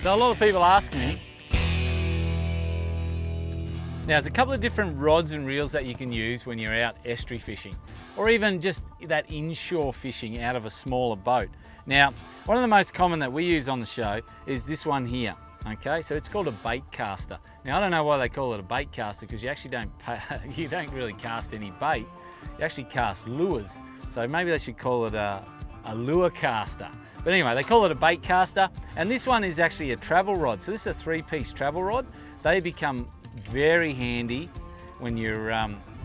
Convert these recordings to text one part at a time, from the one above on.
So a lot of people ask me, now there's a couple of different rods and reels that you can use when you're out estuary fishing, or even just that inshore fishing out of a smaller boat. Now, one of the most common that we use on the show is this one here. Okay, so it's called a Baitcaster. Now I don't know why they call it a Baitcaster, because you actually don't really cast any bait, you actually cast lures. So maybe they should call it a lure caster. But anyway, they call it a Baitcaster, and this one is actually a travel rod. So this is a 3-piece travel rod. They become very handy when you're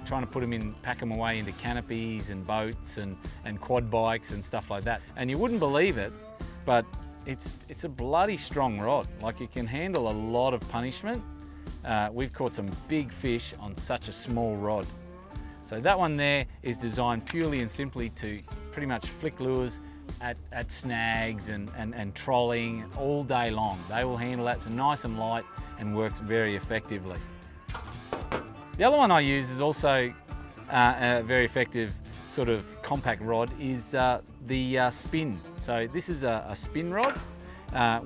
trying to put them in, pack them away into canopies and boats and quad bikes and stuff like that. And you wouldn't believe it, but it's a bloody strong rod. Like, it can handle a lot of punishment. We've caught some big fish on such a small rod. So that one there is designed purely and simply to pretty much flick lures at snags and trolling all day long. They will handle that. It's nice and light and works very effectively. The other one I use is also a very effective sort of compact rod, is the spin. So this is a spin rod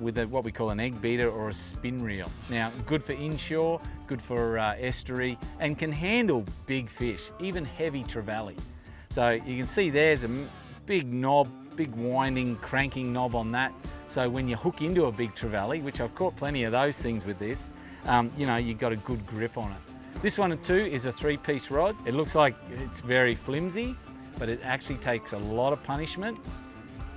with what we call an egg beater or a spin reel. Now, good for inshore, good for estuary, and can handle big fish, even heavy trevally. So you can see there's a big knob, big winding, cranking knob on that. So when you hook into a big trevally, which I've caught plenty of those things with this, you know, you've got a good grip on it. This one too is a 3-piece rod. It looks like it's very flimsy, but it actually takes a lot of punishment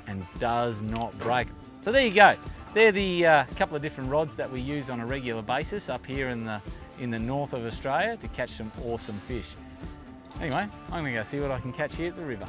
and does not break. So there you go. They're the couple of different rods that we use on a regular basis up here in the north of Australia to catch some awesome fish. Anyway, I'm gonna go see what I can catch here at the river.